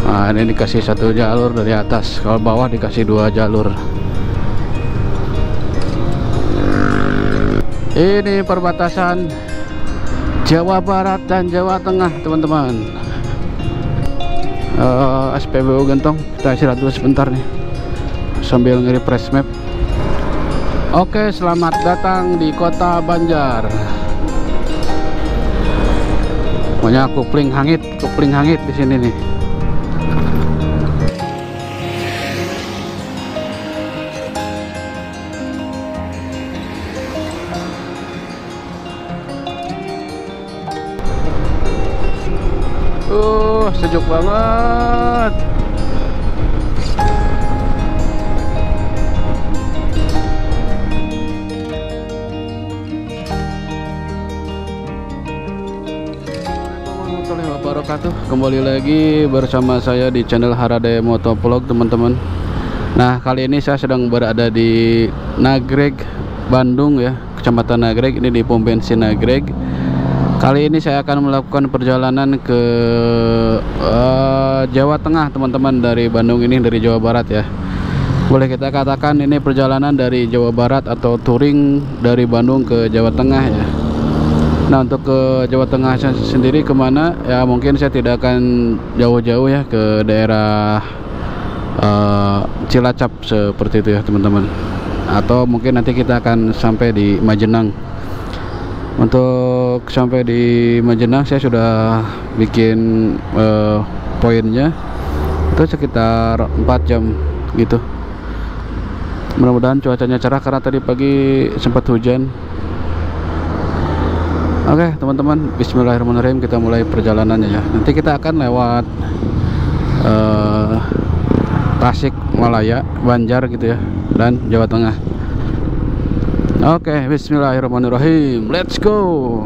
Nah, ini dikasih satu jalur dari atas, kalau bawah dikasih 2 jalur. Ini perbatasan Jawa Barat dan Jawa Tengah, teman-teman. SPBU Gentong, kita istirahat dulu sebentar nih sambil nge-refresh map. Oke, selamat datang di Kota Banjar. Pokoknya kupling hangit di sini nih. Sejuk banget. Warahmatullahi wabarakatuh. Kembali lagi bersama saya di channel Harade Motovlog, teman-teman. Nah, kali ini saya sedang berada di Nagreg, Bandung ya, Kecamatan Nagreg. Ini di pom bensin Nagreg. Kali ini saya akan melakukan perjalanan ke Jawa Tengah, teman-teman. Dari Bandung ini, dari Jawa Barat ya. Boleh kita katakan ini perjalanan dari Jawa Barat atau touring dari Bandung ke Jawa Tengah ya. Nah, untuk ke Jawa Tengah sendiri kemana ya, mungkin saya tidak akan jauh-jauh ya, ke daerah Cilacap seperti itu ya, teman-teman. Atau mungkin nanti kita akan sampai di Majenang. Untuk sampai di Majenang saya sudah bikin poinnya, itu sekitar 4 jam gitu. Mudah-mudahan cuacanya cerah karena tadi pagi sempat hujan. Oke, teman-teman, bismillahirrahmanirrahim, kita mulai perjalanannya ya. Nanti kita akan lewat Tasik Malaya, Banjar gitu ya, dan Jawa Tengah. Oke, bismillahirrahmanirrahim. Let's go.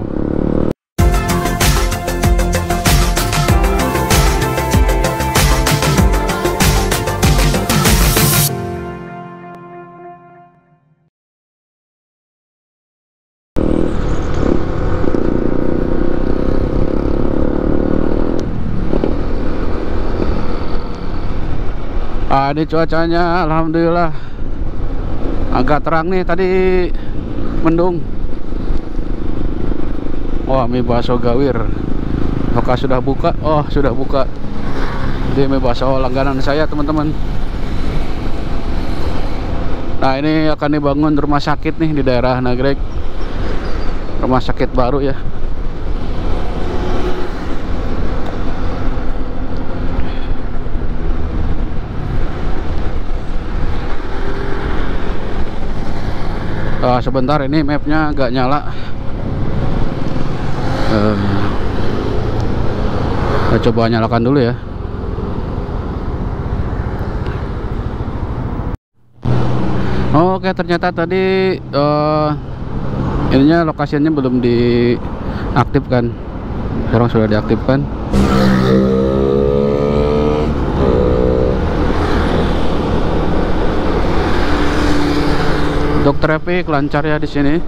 Ini cuacanya alhamdulillah agak terang nih, tadi mendung. Wah, mie bakso Gawir. Apakah sudah buka? Oh, sudah buka. Ini mie bakso langganan saya, teman-teman. Nah, ini akan dibangun rumah sakit nih di daerah Nagreg. Rumah sakit baru ya. Sebentar, ini mapnya agak nyala. Kita coba nyalakan dulu ya. Oke, ternyata tadi ininya lokasinya belum diaktifkan. Sekarang sudah diaktifkan. Untuk traffic lancar ya di sini.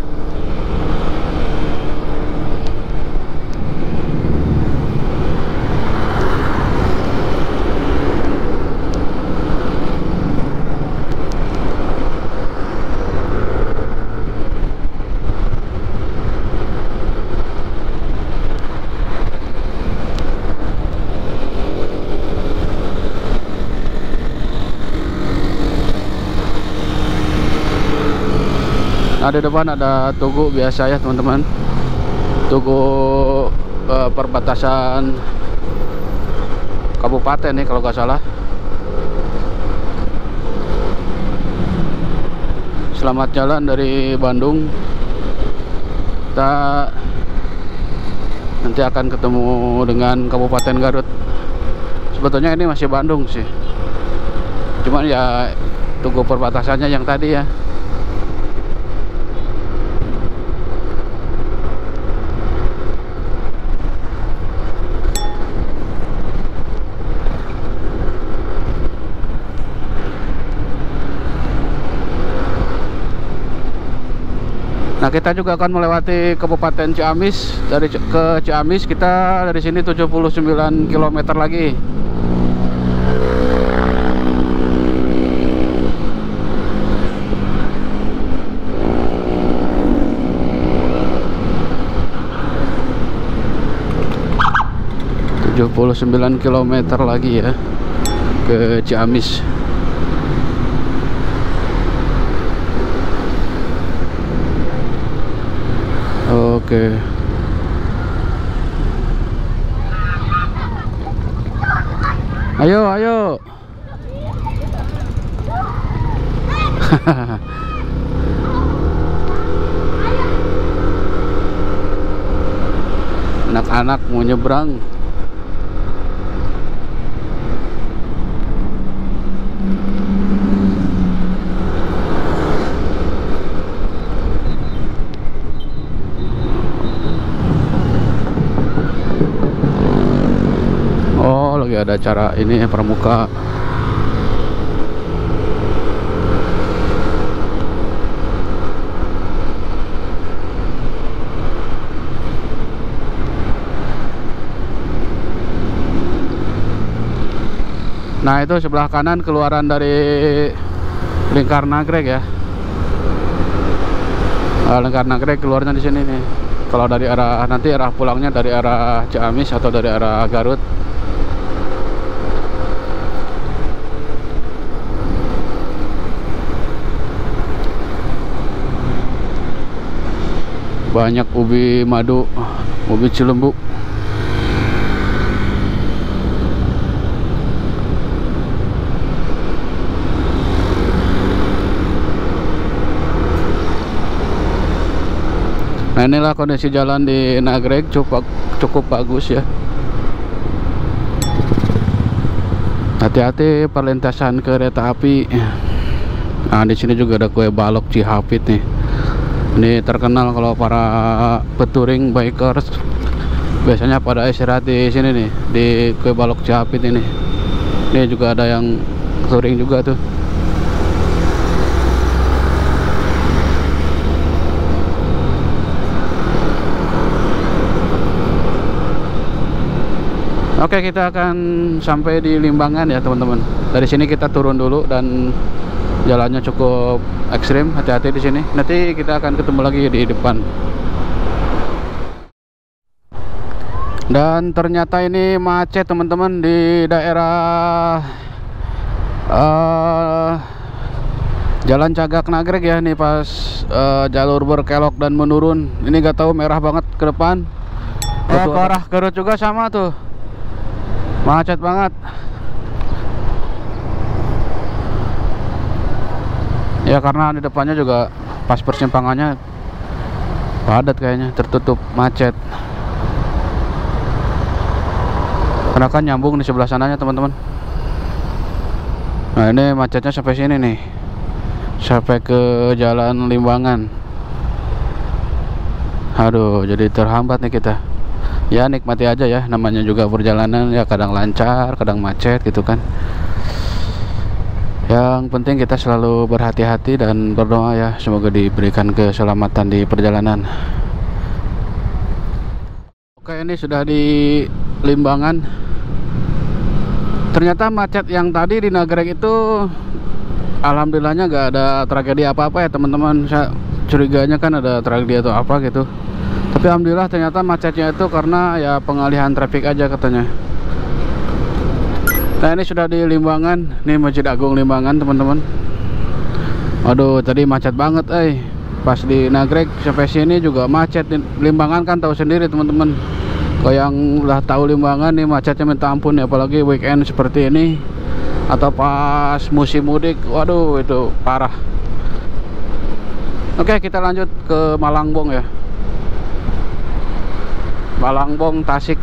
Nah, di depan ada tugu biasa ya, teman-teman. Tugu perbatasan kabupaten nih kalau nggak salah. Selamat jalan dari Bandung. Kita nanti akan ketemu dengan Kabupaten Garut. Sebetulnya ini masih Bandung sih, cuman ya tugu perbatasannya yang tadi ya. Nah, kita juga akan melewati Kabupaten Ciamis. Ke Ciamis kita dari sini 79 km lagi. 79 km lagi ya ke Ciamis. Oke. Ayo, ayo. Anak-anak mau nyebrang. Oh, lagi ada acara ini pramuka. Nah, itu sebelah kanan keluaran dari Lingkar Nagreg ya. Lingkar Nagreg keluarnya di sini nih. Kalau dari arah nanti arah pulangnya dari arah Ciamis atau dari arah Garut. Banyak ubi madu, ubi cilembu. Nah, inilah kondisi jalan di Nagreg, cukup bagus ya. Hati-hati perlintasan kereta api. Nah, di sini juga ada kue balok Cihapit nih. Ini terkenal kalau para petouring bikers biasanya pada istirahat di sini nih, di kue balok Cihapit ini. Ini juga ada yang touring juga tuh. Oke, kita akan sampai di Limbangan ya teman-teman. Dari sini kita turun dulu dan jalannya cukup ekstrim. Hati-hati di sini. Nanti kita akan ketemu lagi di depan. Dan ternyata ini macet teman-teman di daerah Jalan Cagak Nagreg ya. Nih pas jalur berkelok dan menurun. Ini gak tahu merah banget ke depan. Ke arah Garut juga sama tuh. Macet banget. Ya karena di depannya juga pas persimpangannya padat kayaknya, tertutup macet. Karena kan nyambung di sebelah sananya teman-teman. Nah, ini macetnya sampai sini nih, sampai ke Jalan Limbangan. Aduh, jadi terhambat nih kita. Ya nikmati aja ya, namanya juga perjalanan ya, kadang lancar, kadang macet gitu kan. Yang penting kita selalu berhati-hati dan berdoa ya, semoga diberikan keselamatan di perjalanan. Oke, ini sudah di Limbangan. Ternyata macet yang tadi di Nagreg itu alhamdulillahnya gak ada tragedi apa-apa ya teman-teman. Saya curiganya kan ada tragedi atau apa gitu. Tapi alhamdulillah ternyata macetnya itu karena ya pengalihan trafik aja katanya. Nah, ini sudah di Limbangan. Ini Masjid Agung Limbangan teman-teman. Aduh, tadi macet banget pas di Nagreg sampai sini juga macet. Limbangan kan tahu sendiri teman-teman. Kalau yang udah tahu Limbangan nih macetnya minta ampun ya, apalagi weekend seperti ini atau pas musim mudik. Waduh, itu parah. Oke, kita lanjut ke Malangbong ya. Malangbong Tasik.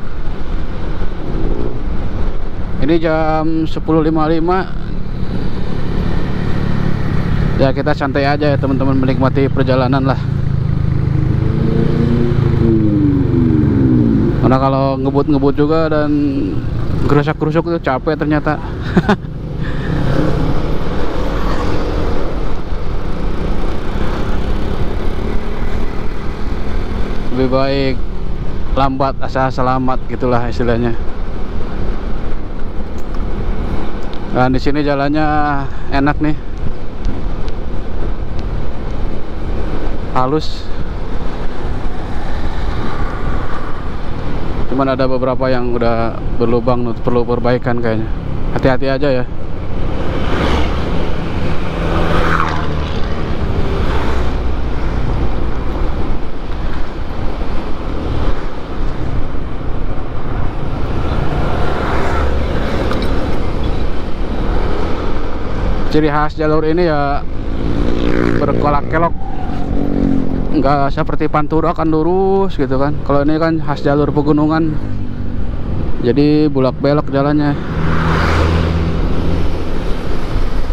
Ini jam 10.55. Ya kita santai aja ya teman-teman, menikmati perjalanan lah. Karena kalau ngebut-ngebut juga dan gerusak-gerusuk itu capek ternyata. Lebih baik lambat asal selamat gitulah istilahnya. Dan di sini jalannya enak nih, halus. Cuman ada beberapa yang udah berlubang, perlu perbaikan kayaknya. Hati-hati aja ya. Ciri khas jalur ini ya berkelok-kelok, nggak seperti Pantura kan lurus gitu kan. Kalau ini kan khas jalur pegunungan, jadi bulak-belok jalannya,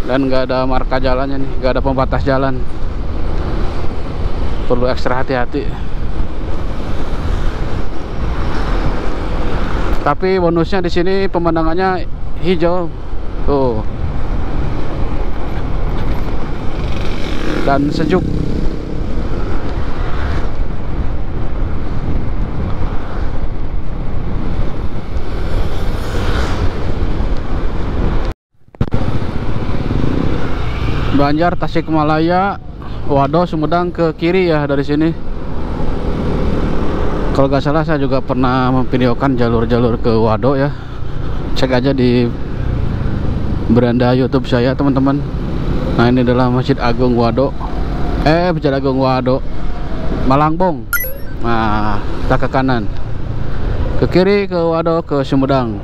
dan nggak ada marka jalannya nih, nggak ada pembatas jalan, perlu ekstra hati-hati. Tapi bonusnya di sini pemandangannya hijau tuh, dan sejuk. Banjar, Tasikmalaya, Wado, Sumedang ke kiri ya dari sini. Kalau nggak salah saya juga pernah memvideokan jalur-jalur ke Wado ya. Cek aja di beranda YouTube saya teman-teman. Nah, ini adalah Masjid Agung Wado. Masjid Agung Wado, Malangbong. Nah, kita ke kanan, ke kiri ke Wado, ke Sumedang,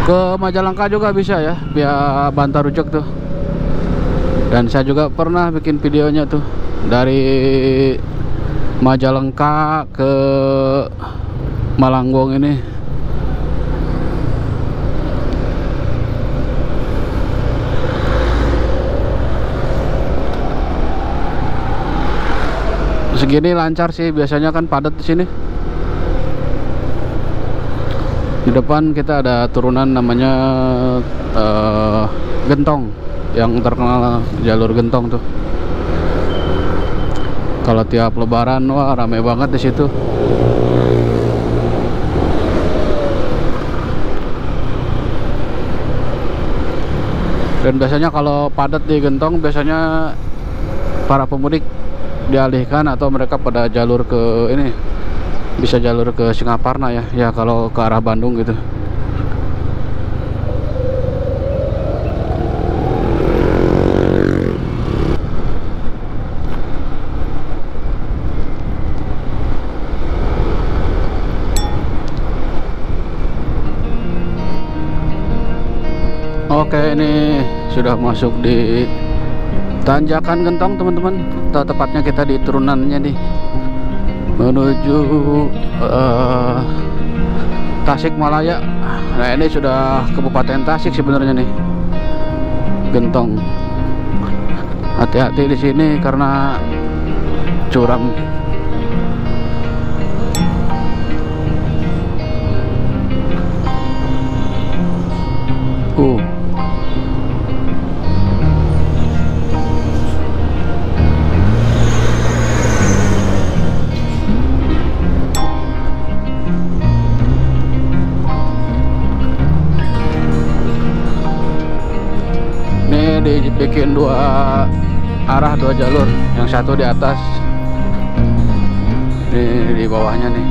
ke Majalengka juga bisa ya, via Bantar Ujek tuh. Dan saya juga pernah bikin videonya tuh dari Majalengka ke Malangbong ini. Segini lancar sih, biasanya kan padat di sini. Di depan kita ada turunan namanya Gentong, yang terkenal jalur Gentong tuh. Kalau tiap Lebaran wah rame banget di situ. Dan biasanya kalau padat di Gentong, biasanya para pemudik dialihkan atau mereka pada jalur ke ini, bisa jalur ke Singaparna ya, ya kalau ke arah Bandung gitu. Oke, ini sudah masuk di Tanjakan Gentong teman-teman, atau tepatnya kita di turunannya nih, menuju Tasikmalaya. Nah, ini sudah Kabupaten Tasik sebenarnya nih, Gentong. Hati-hati di sini karena curam. Dibikin dua arah, dua jalur, yang satu di atas, di bawahnya nih.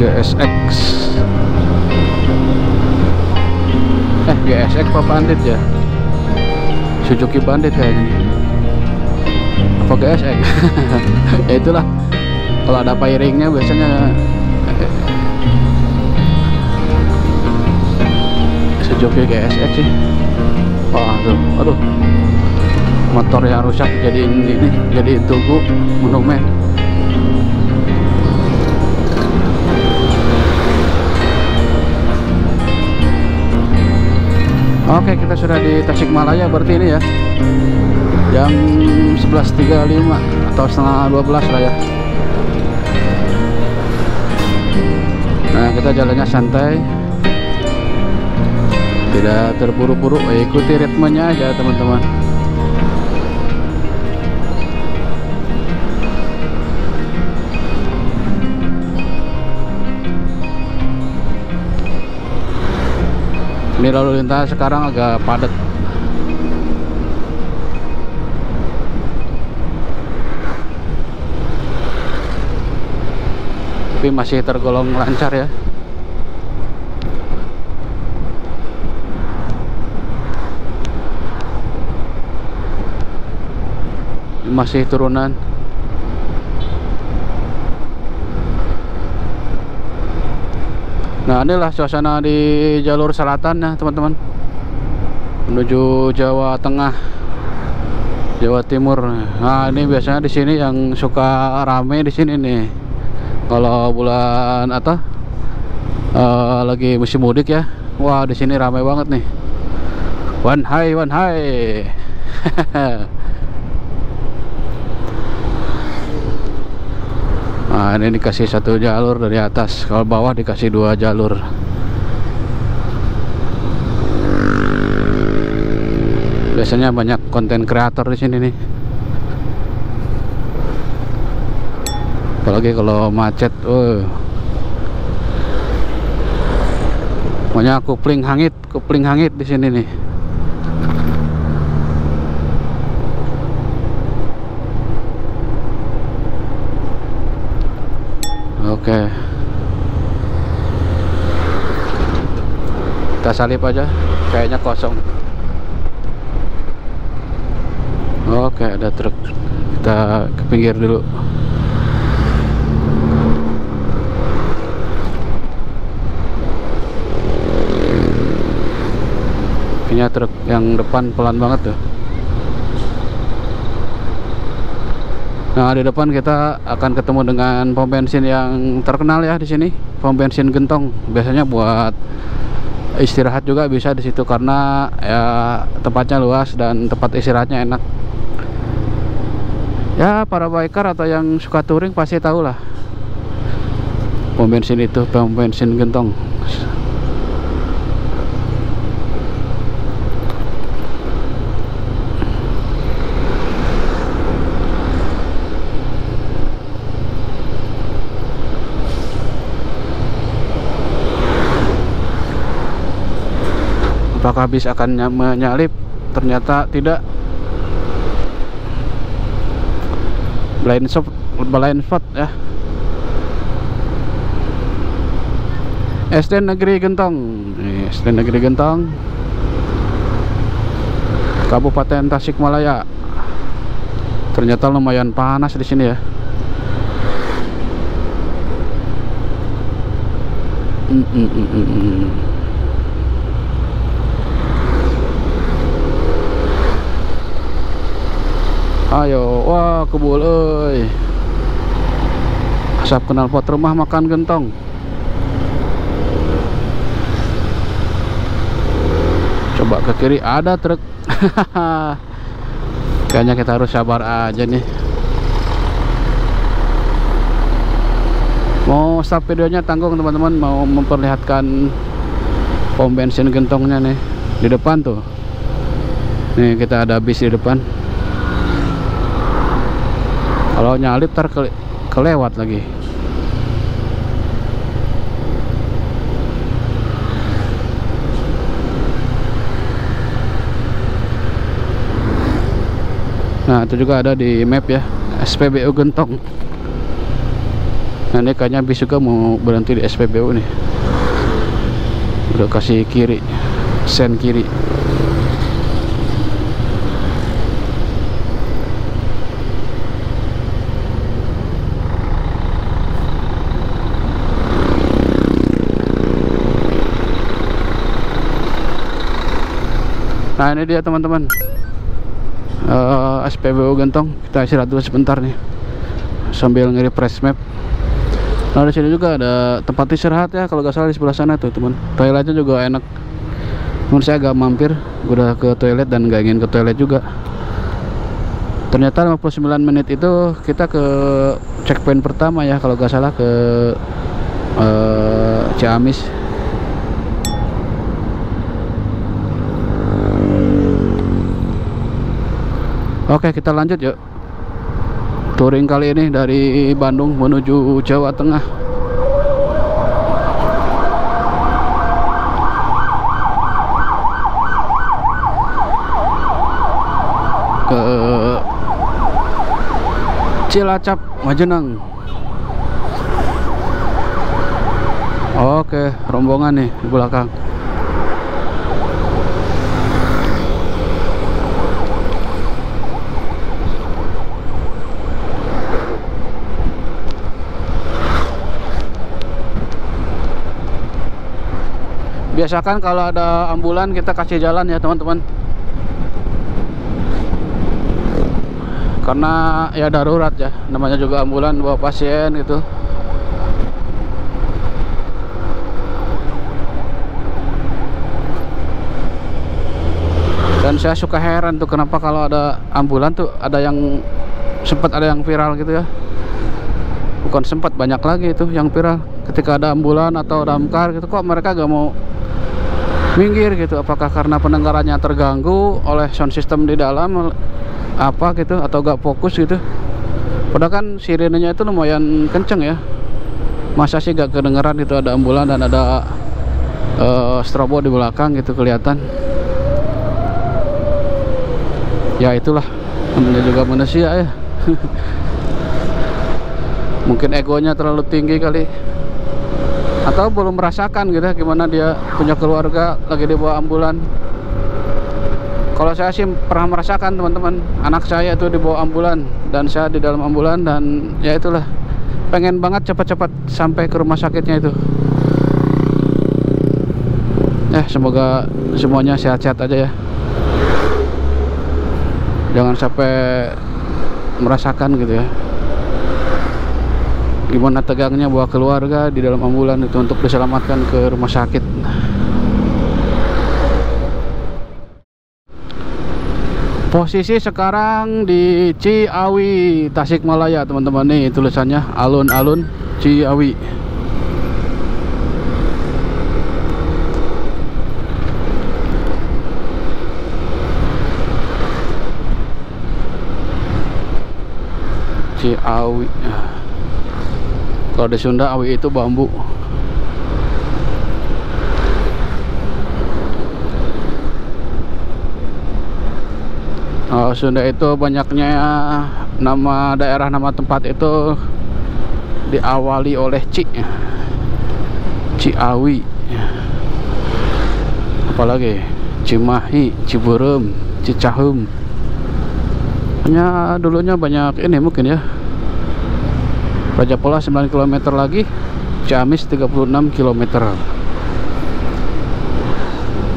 GSX. GSX apa Bandit ya? Suzuki Bandit kayaknya. Apa GSX? Ya itulah. Kalau ada pairingnya biasanya Suzuki GSX sih. Wah tuh, aduh, motor yang rusak jadi ini, jadi tugu monumen. Oke, kita sudah di Tasikmalaya berarti ini ya, jam 11.35 atau setengah 12 lah ya. Nah, kita jalannya santai, tidak terburu-buru, ikuti ritmenya aja teman-teman. Ini lalu lintas sekarang agak padat. Tapi masih tergolong lancar ya. Masih turunan. Nah, inilah suasana di jalur selatan ya teman-teman, menuju Jawa Tengah, Jawa Timur. Nah, ini biasanya di sini yang suka rame di sini nih. Kalau bulan atau lagi musim mudik ya, wah di sini rame banget nih. One high. Nah, ini dikasih satu jalur dari atas, kalau bawah dikasih 2 jalur. Biasanya banyak konten kreator di sini nih. Apalagi kalau macet, banyak kupling hangit di sini nih. Oke, kita salip aja, kayaknya kosong. Oke, ada truk, kita ke pinggir dulu. Kayaknya truk yang depan pelan banget tuh. Nah, di depan kita akan ketemu dengan pom bensin yang terkenal ya di sini, pom bensin Gentong. Biasanya buat istirahat juga bisa di situ karena ya tempatnya luas dan tempat istirahatnya enak. Ya, para biker atau yang suka touring pasti tahu lah pom bensin itu, pom bensin Gentong. Apakah bis akan menyalip? Ternyata tidak. Blind spot ya. SD Negeri Gentong. SD Negeri Gentong, Kabupaten Tasikmalaya. Ternyata lumayan panas di sini ya. Ayo, wah kebul euy. Asap knalpot rumah makan gentong. Coba ke kiri, ada truk. Kayaknya kita harus sabar aja nih. Mau stop videonya tanggung teman-teman, mau memperlihatkan pom bensin Gentongnya nih di depan tuh. Nih kita ada bis di depan. Kalau nyalip ntar kelewat lagi. Nah, itu juga ada di map ya, SPBU Gentong. Nah, ini kayaknya bis juga mau berhenti di SPBU nih. Udah kasih kiri, sen kiri. Nah, ini dia teman-teman, SPBU Gentong. Kita istirahat dulu sebentar nih sambil nge-refresh map. Nah, di sini juga ada tempat istirahat ya, kalau nggak salah di sebelah sana tuh teman. Toiletnya juga enak. Namun saya agak mampir, udah ke toilet dan nggak ingin ke toilet juga. Ternyata 59 menit itu kita ke checkpoint pertama ya, kalau nggak salah ke Ciamis. Oke, kita lanjut yuk. Touring kali ini dari Bandung menuju Jawa Tengah. ke Cilacap Majenang. Oke, rombongan nih di belakang. Biasakan kalau ada ambulan kita kasih jalan ya teman-teman, karena ya darurat ya, namanya juga ambulan bawa pasien gitu. Dan saya suka heran tuh kenapa kalau ada ambulan tuh ada yang sempat ada yang viral gitu ya. Bukan sempat, banyak lagi itu yang viral ketika ada ambulan atau damkar gitu, kok mereka gak mau minggir gitu. Apakah karena pendengarannya terganggu oleh sound system di dalam apa gitu, atau gak fokus gitu. Padahal kan sirenenya itu lumayan kenceng ya. Masa sih gak kedengeran itu ada ambulan dan ada strobo di belakang gitu kelihatan. Ya itulah, namanya juga manusia ya. Mungkin egonya terlalu tinggi kali, atau belum merasakan gitu ya, gimana dia punya keluarga lagi dibawa ambulan. Kalau saya sih pernah merasakan teman-teman, anak saya itu dibawa ambulan dan saya di dalam ambulan, dan ya itulah, pengen banget cepat-cepat sampai ke rumah sakitnya itu. Semoga semuanya sehat-sehat aja ya, jangan sampai merasakan gitu ya gimana tegangnya bawa keluarga di dalam ambulan itu untuk diselamatkan ke rumah sakit. Posisi sekarang di Ciawi, Tasikmalaya teman-teman. Nih tulisannya alun-alun Ciawi. Ciawi. Kalau di Sunda awi itu bambu. Sunda itu banyaknya nama daerah, nama tempat itu diawali oleh Ciawi. Apalagi Cimahi, Ciberem, Cicahem. Hanya dulunya banyak ini mungkin ya. Raja Pola 9 km lagi, Ciamis 36 km.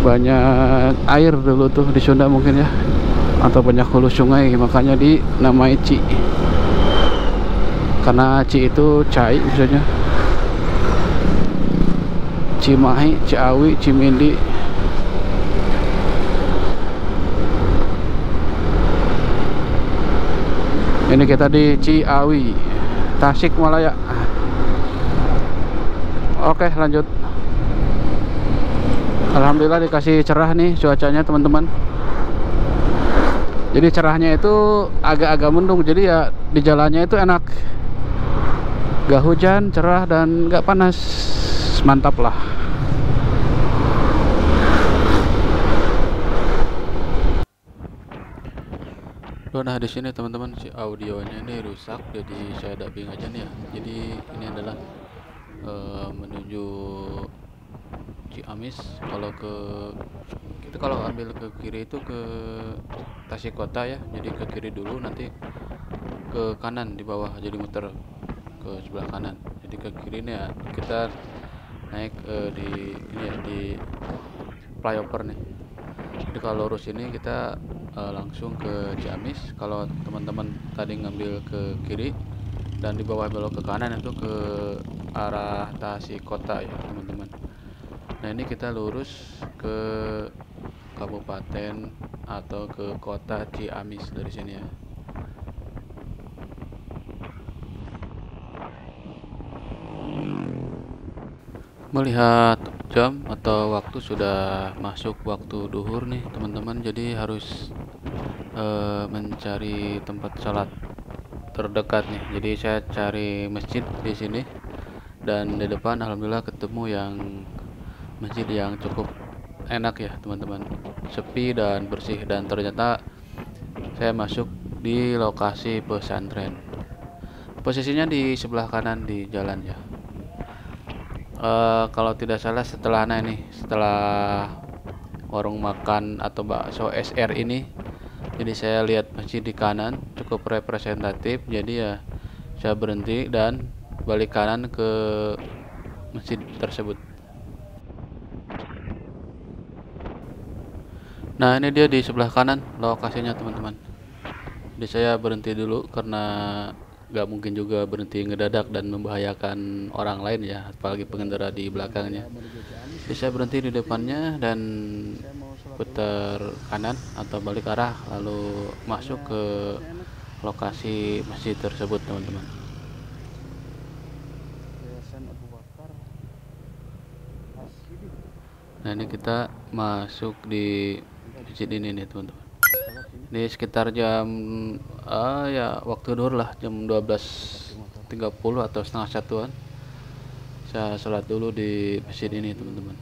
Banyak air dulu tuh di Sunda mungkin ya, atau banyak hulu sungai, makanya dinamai Ci. Karena Ci itu cai misalnya. Cimahi, Ciawi, Cimindi. Ini kita di Ciawi, Tasikmalaya. Oke, lanjut. Alhamdulillah dikasih cerah nih cuacanya teman-teman. Jadi cerahnya itu agak-agak mendung, jadi ya di jalannya itu enak, gak hujan, cerah, dan gak panas. Mantap lah. Nah di sini teman-teman, si audionya ini rusak, jadi saya dubbing aja nih ya. Jadi ini adalah menuju Ciamis. Kalau kita kalau ambil ke kiri itu ke Tasik Kota ya, jadi ke kiri dulu, nanti ke kanan di bawah, jadi muter ke sebelah kanan. Jadi ke kiri nih ya, kita naik di ini ya, di flyover nih. Jadi kalau lurus ini kita langsung ke Ciamis. Kalau teman-teman tadi ngambil ke kiri dan di bawah belok ke kanan, itu ke arah Tasik Kota ya teman-teman. Nah ini kita lurus ke kabupaten atau ke kota Ciamis dari sini ya. Melihat jam atau waktu, sudah masuk waktu duhur nih teman-teman, jadi harus mencari tempat sholat terdekat nih. Jadi saya cari masjid di sini, dan di depan alhamdulillah ketemu yang masjid yang cukup enak ya teman-teman, sepi dan bersih, dan ternyata saya masuk di lokasi pesantren. Posisinya di sebelah kanan di jalan ya. Kalau tidak salah setelah warung makan atau bakso SR ini, jadi saya lihat masjid di kanan cukup representatif, jadi ya saya berhenti dan balik kanan ke masjid tersebut. Nah, ini dia di sebelah kanan lokasinya teman-teman. Jadi saya berhenti dulu karena nggak mungkin juga berhenti ngedadak dan membahayakan orang lain ya, apalagi pengendara di belakangnya. Jadi saya berhenti di depannya dan putar kanan atau balik arah lalu masuk ke lokasi masjid tersebut teman-teman. Nah, ini kita masuk di masjid ini nih teman-teman. Ini sekitar jam ya waktu duhur lah, jam 12.30 atau setengah satuan. Saya sholat dulu di masjid ini teman-teman.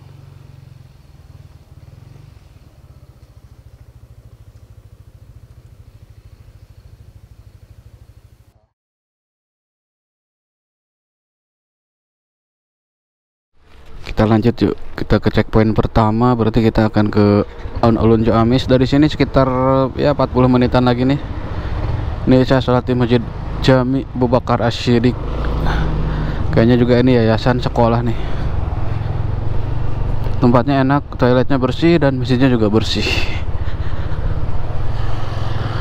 Kita lanjut yuk, kita ke checkpoint pertama, berarti kita akan ke alun-alun Ciamis. Dari sini sekitar ya 40 menitan lagi nih. Ini saya sholat di Masjid Jami Abu Bakar Asy-Syiddiq. Kayaknya juga ini yayasan sekolah nih. Tempatnya enak, toiletnya bersih dan masjidnya juga bersih.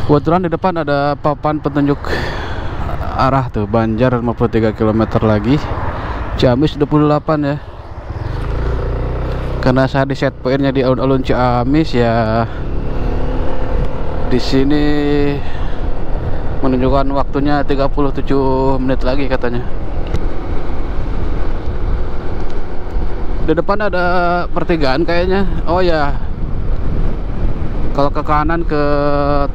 Kebetulan di depan ada papan petunjuk arah tuh, Banjar 53 km lagi, Ciamis 28 ya. Karena saya di set poinnya di alun-alun Ciamis ya, di sini menunjukkan waktunya 37 menit lagi katanya. Di depan ada pertigaan kayaknya. Oh ya, kalau ke kanan ke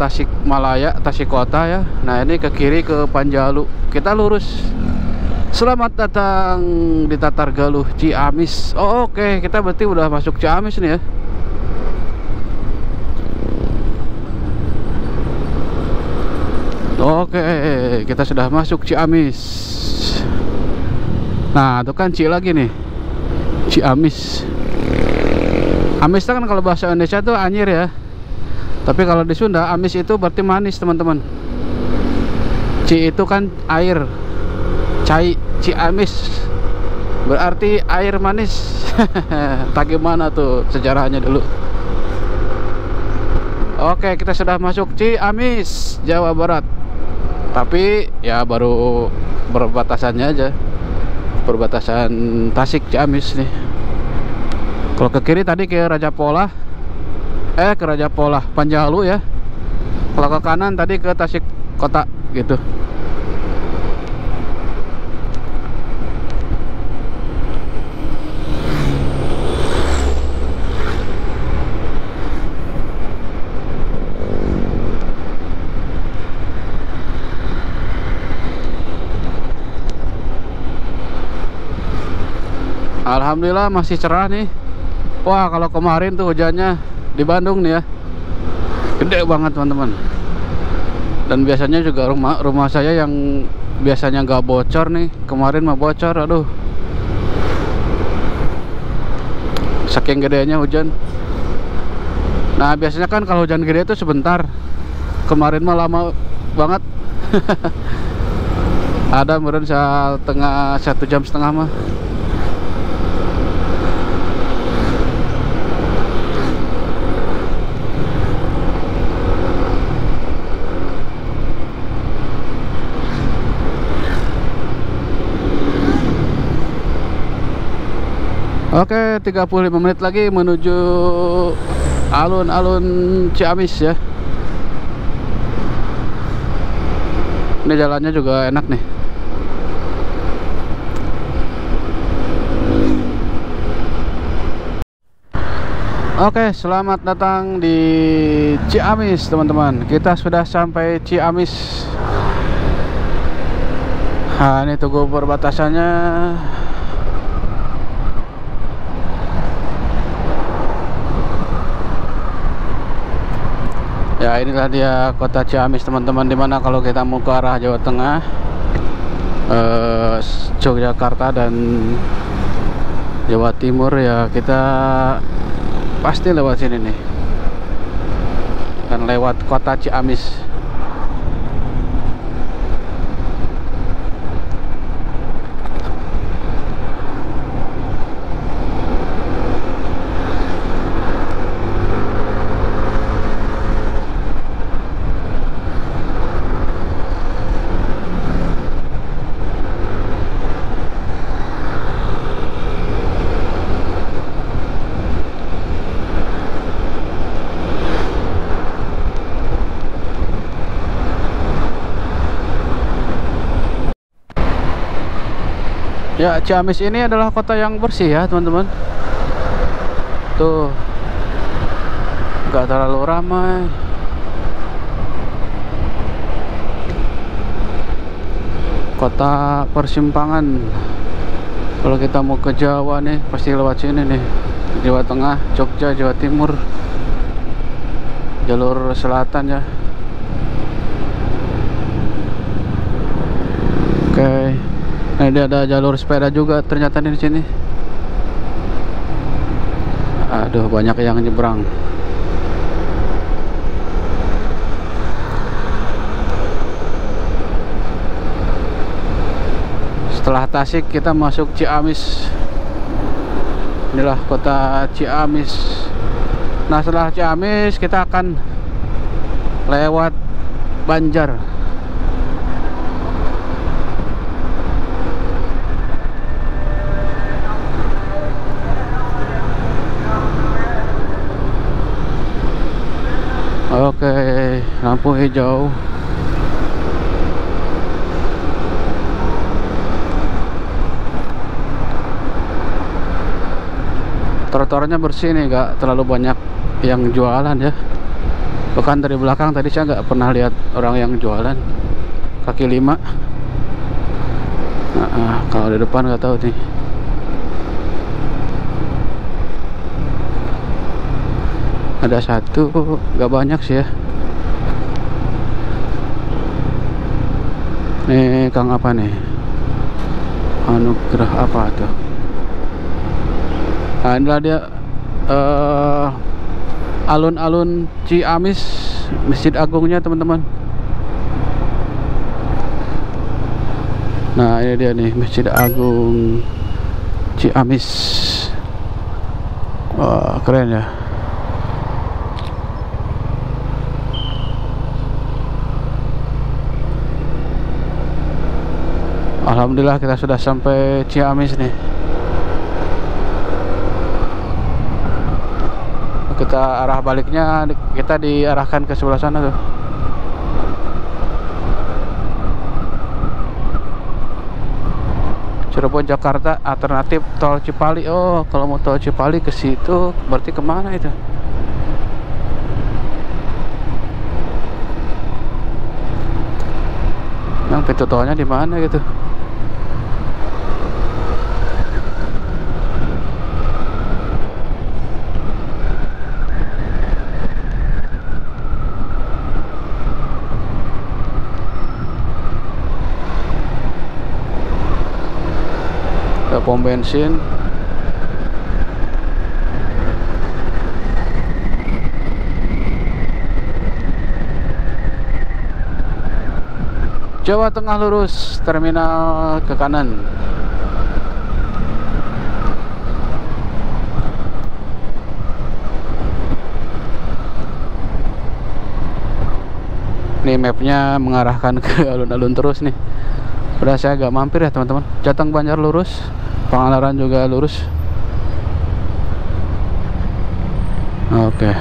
Tasikmalaya, Tasikota ya. Nah, ini ke kiri ke Panjalu. Kita lurus. Selamat datang di Tatargaluh Ciamis. Oh, oke, kita berarti udah masuk Ciamis nih ya. Oke, kita sudah masuk Ciamis. Nah, itu kan Ci lagi nih, Ciamis. Amis itu kan kalau bahasa Indonesia tuh anyir ya, tapi kalau di Sunda amis itu berarti manis teman-teman. Ci itu kan air, cai, Ciamis berarti air manis. Tak gimana tuh sejarahnya dulu. Oke, kita sudah masuk Ciamis, Jawa Barat. Tapi ya baru perbatasannya aja, perbatasan Tasik Ciamis nih. Kalau ke kiri tadi ke Raja Polah, ke Raja Polah Panjalu ya. Kalau ke kanan tadi ke Tasik Kota gitu. Alhamdulillah masih cerah nih. Wah, kalau kemarin tuh hujannya di Bandung nih ya, gede banget teman-teman. Dan biasanya juga rumah saya yang biasanya nggak bocor nih, kemarin mah bocor. Aduh, saking gedenya hujan. Nah, biasanya kan kalau hujan gede itu sebentar, kemarin mah lama banget. Ada meren 1 jam setengah mah. Oke, 35 menit lagi menuju alun-alun Ciamis ya. Ini jalannya juga enak nih. Oke, selamat datang di Ciamis teman-teman. Kita sudah sampai Ciamis. Nah, ini tunggu perbatasannya. Ya, inilah dia kota Ciamis teman-teman, dimana kalau kita mau ke arah Jawa Tengah, Yogyakarta dan Jawa Timur ya kita pasti lewat sini nih, dan lewat kota Ciamis. Ya, Ciamis ini adalah kota yang bersih ya teman-teman. Tuh, nggak terlalu ramai. Kota persimpangan. Kalau kita mau ke Jawa nih, pasti lewat sini nih. Jawa Tengah, Jogja, Jawa Timur, jalur selatan ya. Oke. Nah, dia ada jalur sepeda juga ternyata di sini. Aduh, banyak yang nyebrang. Setelah Tasik kita masuk Ciamis. Inilah kota Ciamis. Nah, setelah Ciamis kita akan lewat Banjar. Oke, lampu hijau. Trotoarnya bersih nih, gak terlalu banyak yang jualan ya. Bahkan dari belakang tadi saya nggak pernah lihat orang yang jualan. Kaki lima. Nah, kalau di depan nggak tahu nih. Ada satu, nggak banyak sih ya. Nih Kang apa nih? Anugerah apa tuh? Nah, inilah dia alun-alun Ciamis, Masjid Agungnya teman-teman. Nah, ini dia nih Masjid Agung Ciamis. Wah, keren ya. Alhamdulillah kita sudah sampai Ciamis nih. Kita arah baliknya, kita diarahkan ke sebelah sana tuh. Cirebon Jakarta alternatif tol Cipali. Oh, kalau mau tol Cipali ke situ berarti kemana itu? Yang pintu tolnya di mana gitu? Pom bensin. Jawa Tengah lurus, terminal ke kanan. Nih mapnya mengarahkan ke alun-alun terus nih. Udah saya agak mampir ya teman-teman. Jateng Banjar lurus, Pangandaran juga lurus. Oke.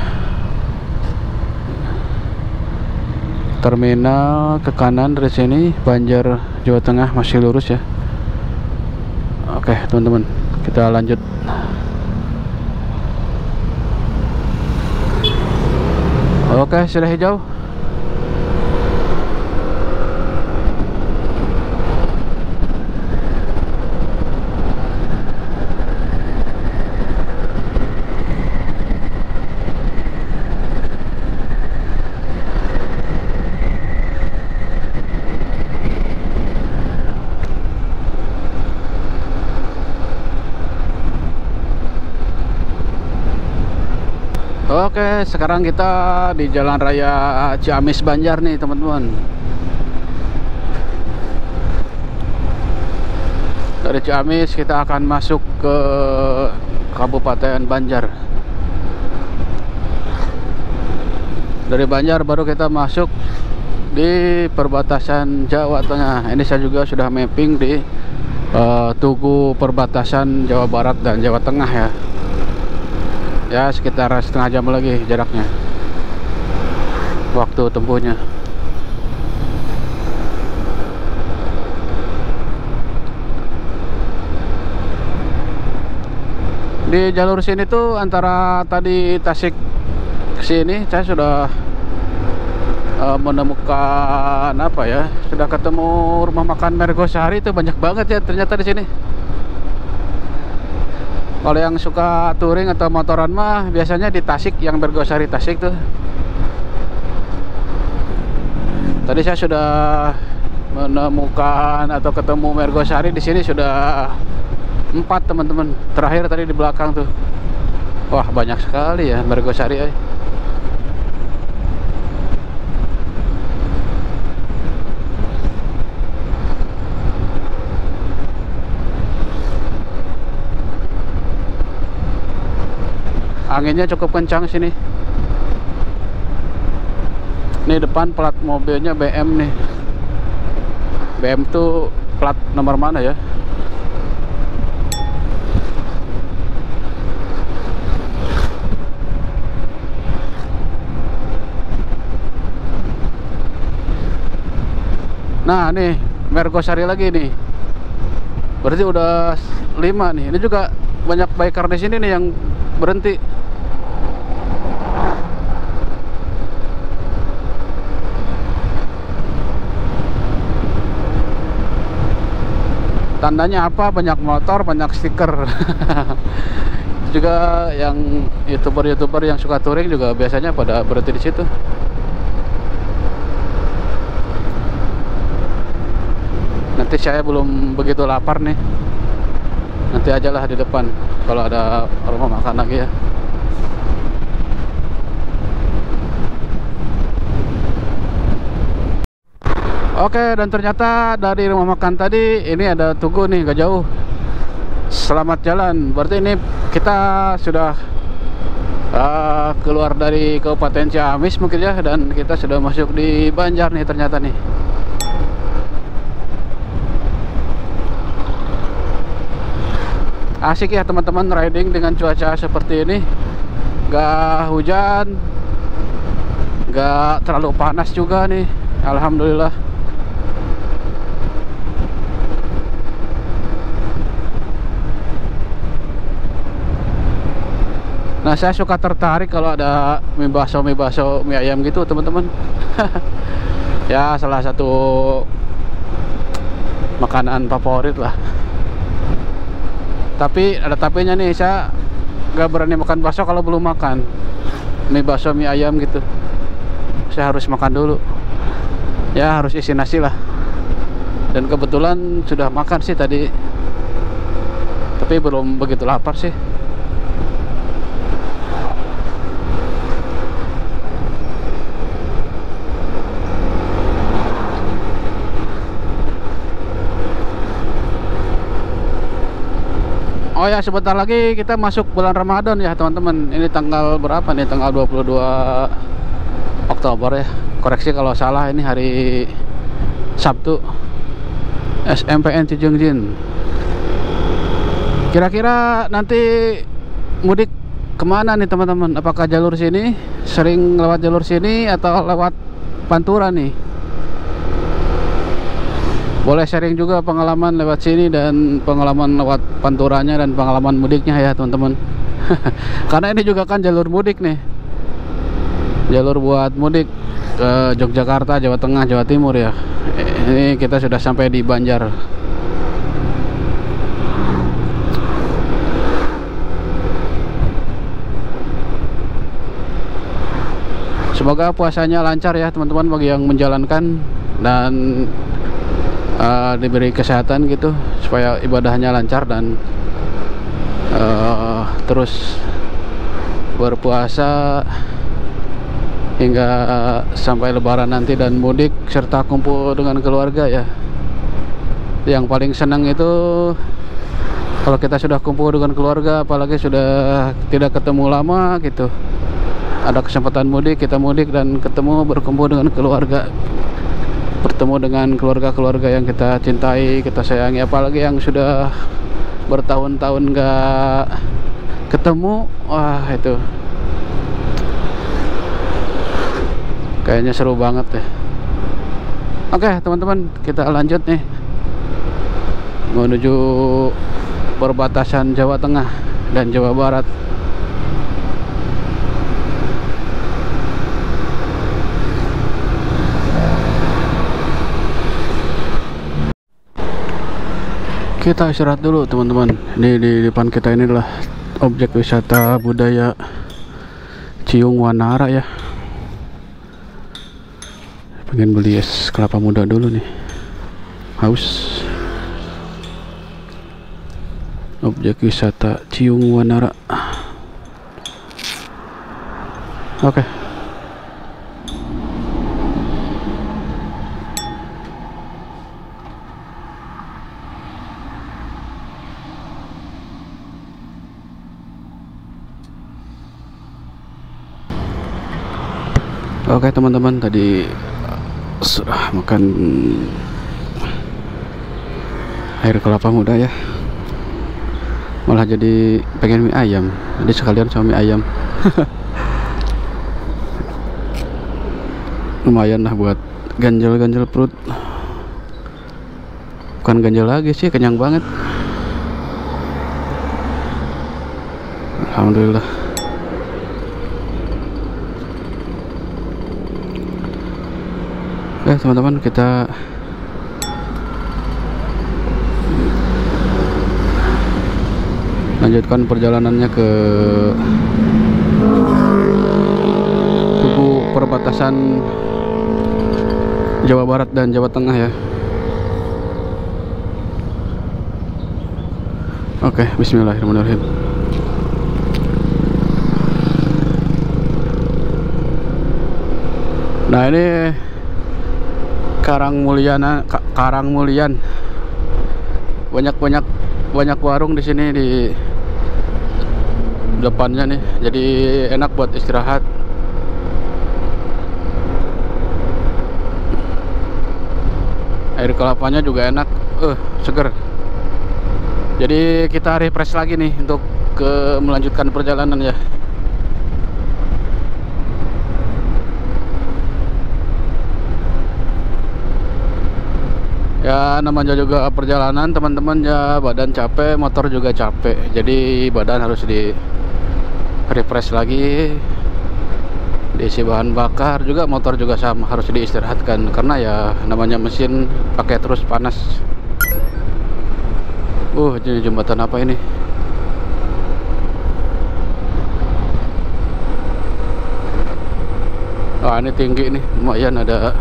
Terminal ke kanan dari sini, Banjar Jawa Tengah masih lurus ya. Oke teman-teman, kita lanjut. Oke, sudah hijau. Oke, sekarang kita di Jalan Raya Ciamis Banjar nih teman-teman. Dari Ciamis kita akan masuk ke Kabupaten Banjar. Dari Banjar baru kita masuk di perbatasan Jawa Tengah. Ini saya juga sudah mapping di Tugu perbatasan Jawa Barat dan Jawa Tengah ya. Ya sekitar setengah jam lagi jaraknya, waktu tempuhnya. Di jalur sini tuh antara tadi Tasik ke sini saya sudah menemukan apa ya, sudah ketemu rumah makan Mergosari. Itu banyak banget ya ternyata di sini. Kalau yang suka touring atau motoran mah biasanya di Tasik, yang Mergosari Tasik tuh. Tadi saya sudah menemukan atau ketemu Mergosari di sini sudah 4 teman-teman. Terakhir tadi di belakang tuh. Wah, banyak sekali ya Mergosari. Anginnya cukup kencang sini. Ini depan plat mobilnya BM nih. BM tuh plat nomor mana ya? Nah, nih Mergosari lagi nih. Berarti udah 5 nih. Ini juga banyak biker di sini nih yang berhenti. Tandanya apa? Banyak motor, banyak stiker. Juga yang youtuber yang suka touring juga biasanya pada berhenti di situ. Nanti saya belum begitu lapar nih. Nanti ajalah di depan kalau ada rumah makan lagi ya. Oke, dan ternyata dari rumah makan tadi ini ada Tugu nih, gak jauh. Selamat jalan. Berarti ini kita sudah keluar dari Kabupaten Ciamis mungkin ya, dan kita sudah masuk di Banjar nih ternyata nih. Asik ya teman-teman riding dengan cuaca seperti ini. Gak hujan, gak terlalu panas juga nih. Alhamdulillah. Nah, saya suka tertarik kalau ada mie bakso, mie ayam gitu teman-teman. Ya salah satu makanan favorit lah. Tapi ada tapinya nih, saya gak berani makan bakso kalau belum makan mie bakso, mie ayam gitu. Saya harus makan dulu. Ya harus isi nasi lah. Dan kebetulan sudah makan sih tadi, tapi belum begitu lapar sih. Oh ya, sebentar lagi kita masuk bulan Ramadan ya teman-teman. Ini tanggal berapa nih? Tanggal 22 Oktober ya. Koreksi kalau salah, ini hari Sabtu. SMPN Cijengjin. Kira-kira nanti mudik kemana nih teman-teman? Apakah jalur sini? Sering lewat jalur sini atau lewat Pantura nih? Boleh sharing juga pengalaman lewat sini dan pengalaman lewat Panturanya dan pengalaman mudiknya ya teman-teman. Karena ini juga kan jalur mudik nih. Jalur buat mudik ke Yogyakarta, Jawa Tengah, Jawa Timur ya. Ini kita sudah sampai di Banjar. Semoga puasanya lancar ya teman-teman bagi yang menjalankan, dan diberi kesehatan gitu supaya ibadahnya lancar dan terus berpuasa hingga sampai lebaran nanti dan mudik serta kumpul dengan keluarga ya. Yang paling senang itu kalau kita sudah kumpul dengan keluarga, apalagi sudah tidak ketemu lama gitu, ada kesempatan mudik, kita mudik dan ketemu berkumpul dengan keluarga, bertemu dengan keluarga-keluarga yang kita cintai, kita sayangi, apalagi yang sudah bertahun-tahun nggak ketemu. Wah, itu kayaknya seru banget ya. Oke teman-teman, kita lanjut nih menuju perbatasan Jawa Tengah dan Jawa Barat. Kita istirahat dulu teman-teman. Di depan kita ini adalah objek wisata budaya Ciung Wanara ya. Pengen beli es kelapa muda dulu nih, haus. Objek wisata Ciung Wanara. Oke. Oke teman-teman, tadi sudah makan air kelapa muda ya, malah jadi pengen mie ayam, jadi sekalian sama mie ayam. Lumayan lah buat ganjel-ganjel perut. Bukan ganjel lagi sih, kenyang banget, alhamdulillah. Oke teman-teman, kita lanjutkan perjalanannya ke tugu perbatasan Jawa Barat dan Jawa Tengah ya. Oke, bismillahirrahmanirrahim. Nah, ini Karang Mulyan. Banyak warung di sini di depannya nih. Jadi enak buat istirahat. Air kelapanya juga enak, seger. Jadi kita refresh lagi nih untuk melanjutkan perjalanan ya. Ya namanya juga perjalanan teman-teman ya, badan capek, motor juga capek, jadi badan harus di refresh lagi, diisi bahan bakar, juga motor juga sama harus diistirahatkan karena ya namanya mesin pakai terus panas. Ini jembatan apa ini? Ini tinggi nih, lumayan ada.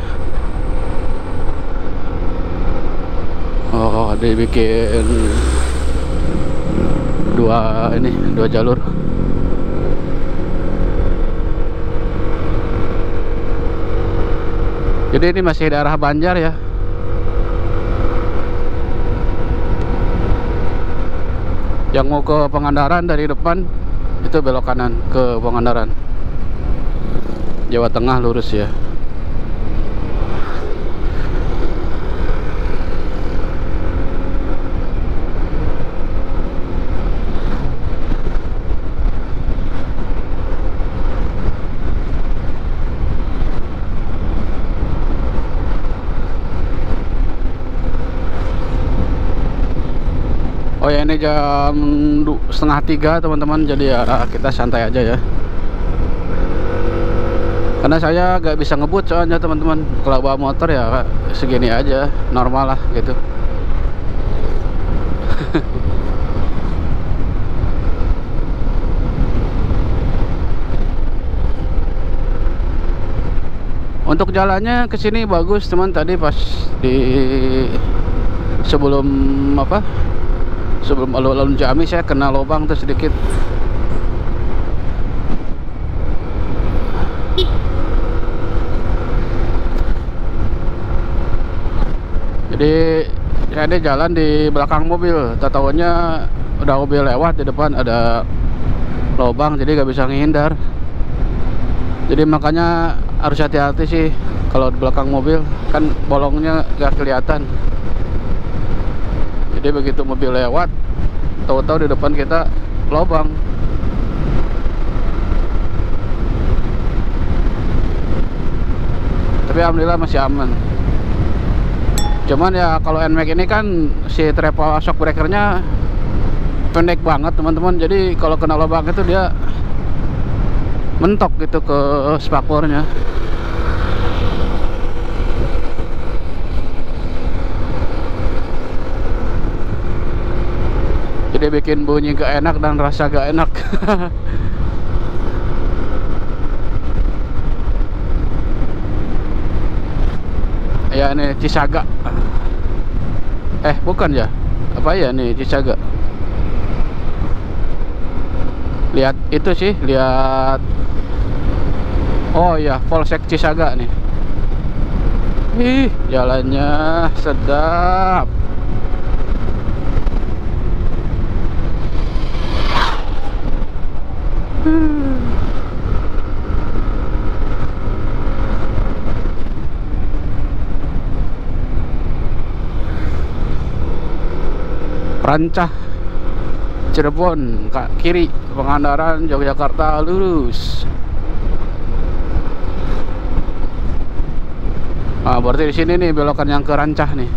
Dibikin dua jalur. Jadi ini masih daerah Banjar ya. Yang mau ke Pangandaran dari depan itu belok kanan ke Pangandaran. Jawa Tengah lurus ya. Oh ya, ini jam 2:30 teman-teman, jadi ya kita santai aja ya. Karena saya gak bisa ngebut soalnya teman-teman. Kalau bawa motor ya segini aja, normal lah gitu. Untuk jalannya ke sini bagus teman. Tadi pas sebelum alun-alun Ciamis saya kena lubang tuh sedikit. Jadi saya ini jalan di belakang mobil, tahunya udah mobil lewat, di depan ada lubang, jadi nggak bisa menghindar. Jadi makanya harus hati-hati sih kalau di belakang mobil, kan bolongnya nggak kelihatan. Jadi begitu mobil lewat, tahu-tahu di depan kita lubang. Tapi alhamdulillah masih aman. Cuman ya kalau NMAX ini kan si triple shock breakernya pendek banget teman-teman. Jadi kalau kena lubang itu dia mentok gitu ke spakornya. Jadi bikin bunyi gak enak dan rasa gak enak. Ya ini Cisaga. Bukan ya? Apa ya nih Cisaga? Lihat itu sih, lihat. Oh ya, Polsek Cisaga nih. Ih, jalannya sedap. Rancah Cirebon kiri, Pangandaran Yogyakarta lurus. Nah, berarti di sini nih belokan yang ke Rancah nih.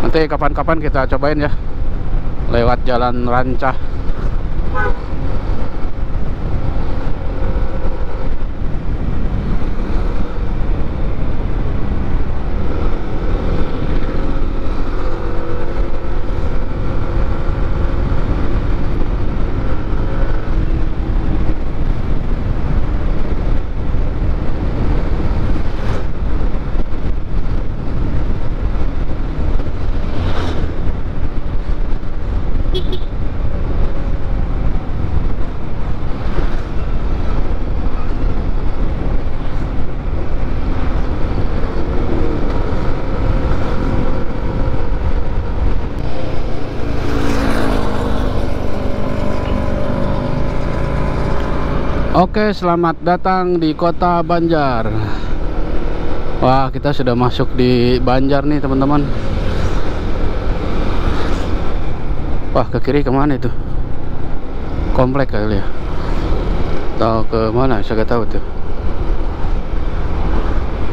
Nanti kapan-kapan kita cobain ya lewat jalan Rancah. Oke, selamat datang di Kota Banjar. Wah, kita sudah masuk di Banjar nih teman-teman. Wah, ke kiri kemana itu? Komplek kali ya? Tahu ke mana? Saya nggak tahu tuh.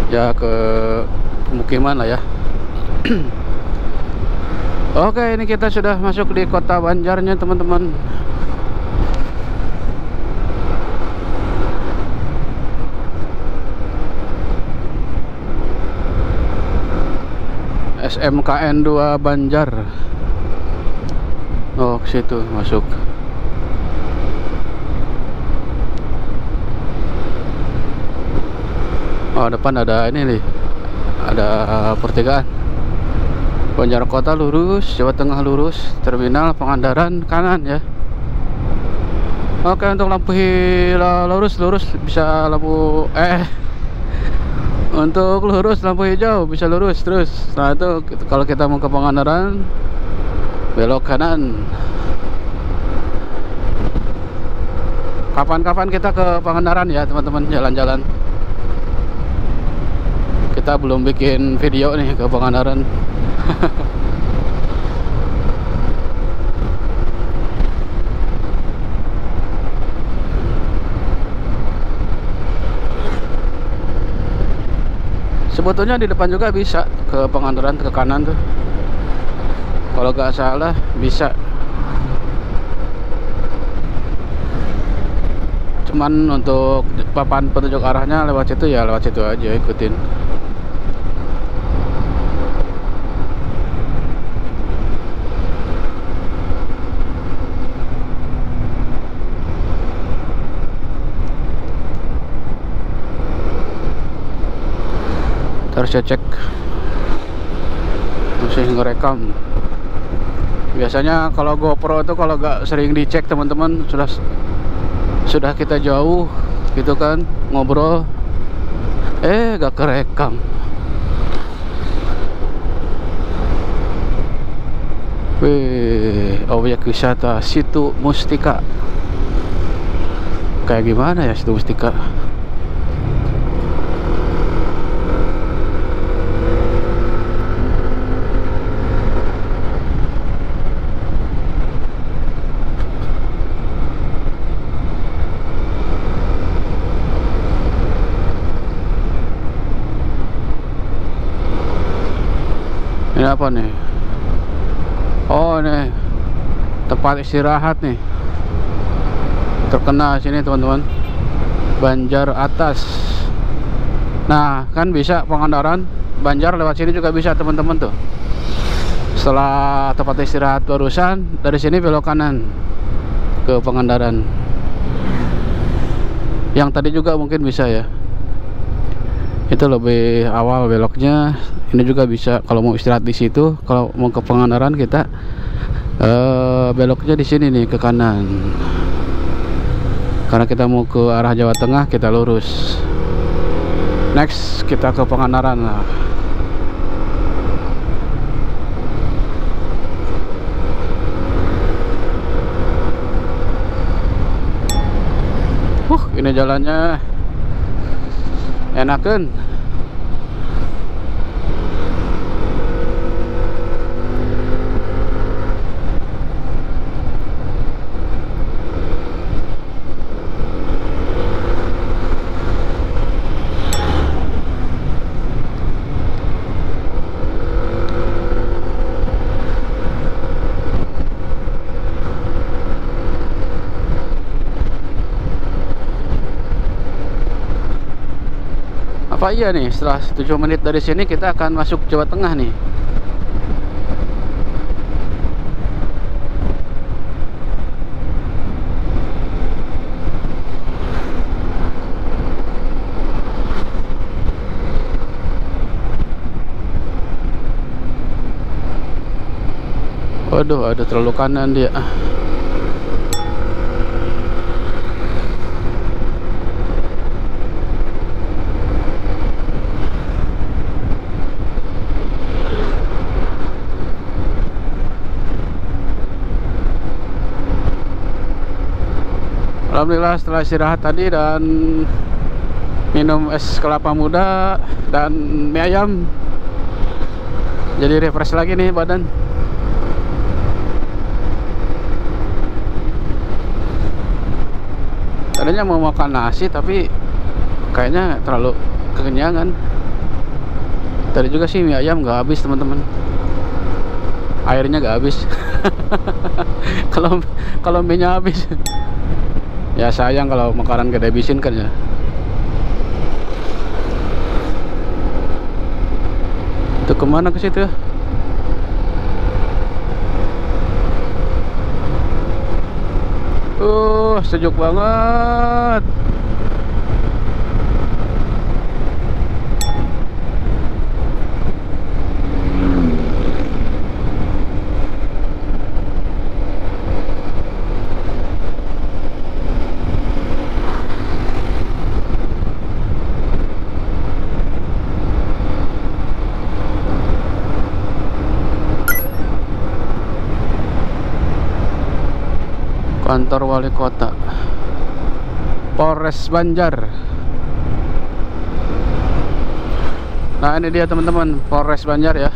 Ya ke pemukiman lah ya. Oke, ini kita sudah masuk di Kota Banjarnya teman-teman. SMKN 2 Banjar. Oh, ke situ masuk. Oh, depan ada ini nih. Ada pertigaan. Banjar Kota lurus, Jawa Tengah lurus, terminal Pangandaran kanan ya. Oke, untuk lampu lurus bisa lampu untuk lurus lampu hijau bisa lurus terus. Nah itu kalau kita mau ke Pangandaran belok kanan. Kapan-kapan kita ke Pangandaran ya teman-teman, jalan-jalan. Kita belum bikin video nih ke Pangandaran. Sebetulnya di depan juga bisa ke Pangandaran, ke kanan tuh. Kalau nggak salah bisa. Cuman untuk papan petunjuk arahnya lewat situ ya, lewat situ aja, ikutin. Harus cek masih ngerekam. Biasanya kalau GoPro itu kalau nggak sering dicek teman-teman, sudah kita jauh gitu kan, ngobrol, gak kerekam. Wih, objek wisata Situ Mustika. Kayak gimana ya Situ Mustika? Ini apa nih? Oh, ini tempat istirahat nih. Terkenal sini teman-teman, Banjar Atas. Nah, kan bisa Pangandaran, Banjar lewat sini juga bisa teman-teman tuh. Setelah tempat istirahat barusan, dari sini belok kanan ke Pangandaran. Yang tadi juga mungkin bisa ya. Itu lebih awal beloknya. Ini juga bisa kalau mau istirahat di situ. Kalau mau ke Pangandaran kita beloknya di sini nih ke kanan. Karena kita mau ke arah Jawa Tengah, kita lurus. Next kita ke Pangandaran lah. Ini jalannya enakan. Apa iya nih, setelah 7 menit dari sini kita akan masuk Jawa Tengah nih. Waduh, ada terlalu kanan dia. Alhamdulillah setelah istirahat tadi dan minum es kelapa muda dan mie ayam, jadi refresh lagi nih badan. Tadinya mau makan nasi tapi kayaknya terlalu kekenyangan. Tadi juga sih mie ayam nggak habis teman-teman, airnya nggak habis. kalau mie nya habis. Ya sayang kalau makanan gak dihabisin kan ya. Itu kemana ke situ ya? Sejuk banget. Kantor Wali Kota Polres Banjar. Nah ini dia teman-teman, Polres Banjar ya.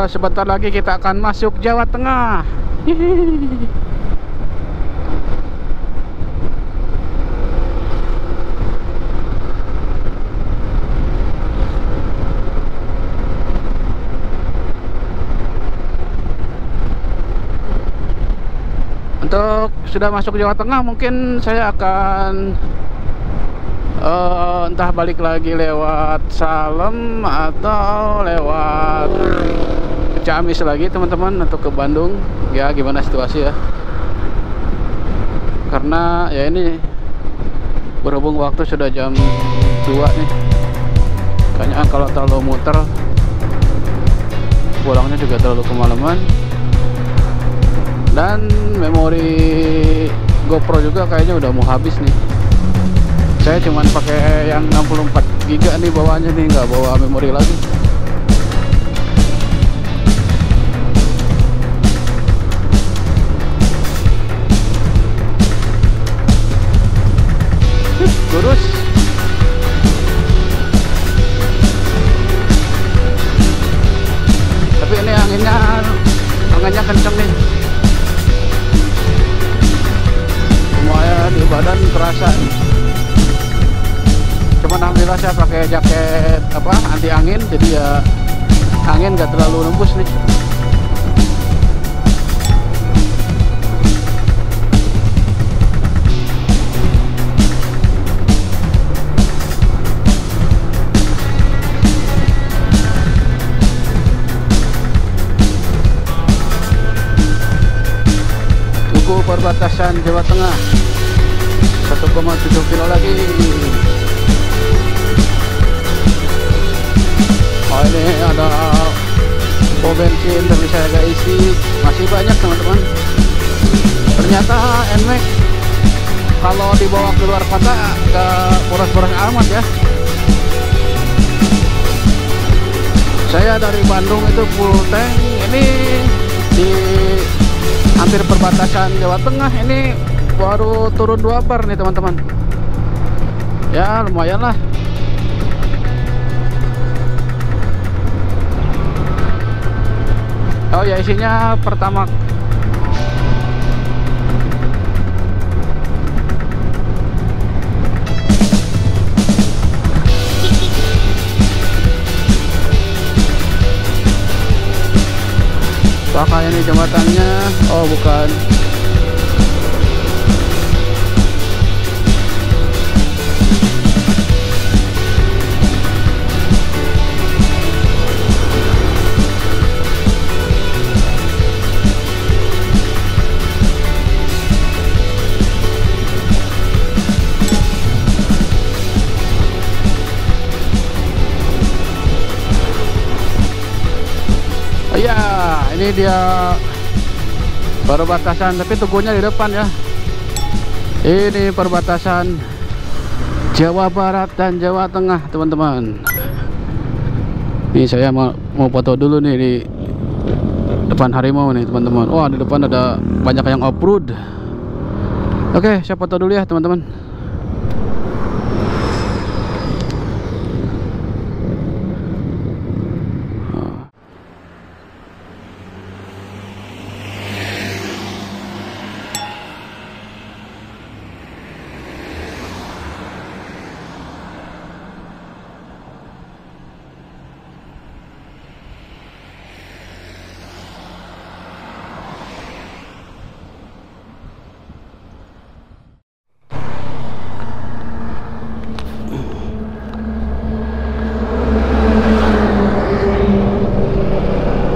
Sebentar lagi kita akan masuk Jawa Tengah. Hihihi. Untuk sudah masuk Jawa Tengah, mungkin saya akan entah balik lagi lewat Salem atau lewat Ciamis lagi teman-teman untuk ke Bandung. Ya gimana situasi ya, karena ya ini Berhubung waktu sudah jam 2 nih, kayaknya kalau terlalu muter pulangnya juga terlalu kemalaman. Dan memori GoPro juga kayaknya udah mau habis nih. Saya cuman pakai yang 64 GB nih bawahnya nih, nggak bawa memori lagi. Lurus. Tapi ini anginnya kenceng nih. Semuanya di badan terasa. Cuman alhamdulillah saya pakai jaket anti angin, jadi ya angin nggak terlalu nembus nih. Perbatasan Jawa Tengah 1,7 kilo lagi. Oh, ini ada pom bensin tapi saya gak isi. Masih banyak teman-teman. Ternyata NMAX kalau dibawa ke luar kota gak boros-boros amat ya. Saya dari Bandung itu full tank. Ini di hampir perbatasan Jawa Tengah, ini baru turun 2 bar nih teman-teman. Ya lumayan lah. Oh ya, isinya pertama apakah ini jembatannya? Oh bukan. Iya, ini dia perbatasan, tapi tugunya di depan ya. Ini perbatasan Jawa Barat dan Jawa Tengah teman-teman. Ini saya mau foto dulu nih di depan harimau nih teman-teman. Oh, di depan ada banyak yang off-road. Oke, saya foto dulu ya teman-teman.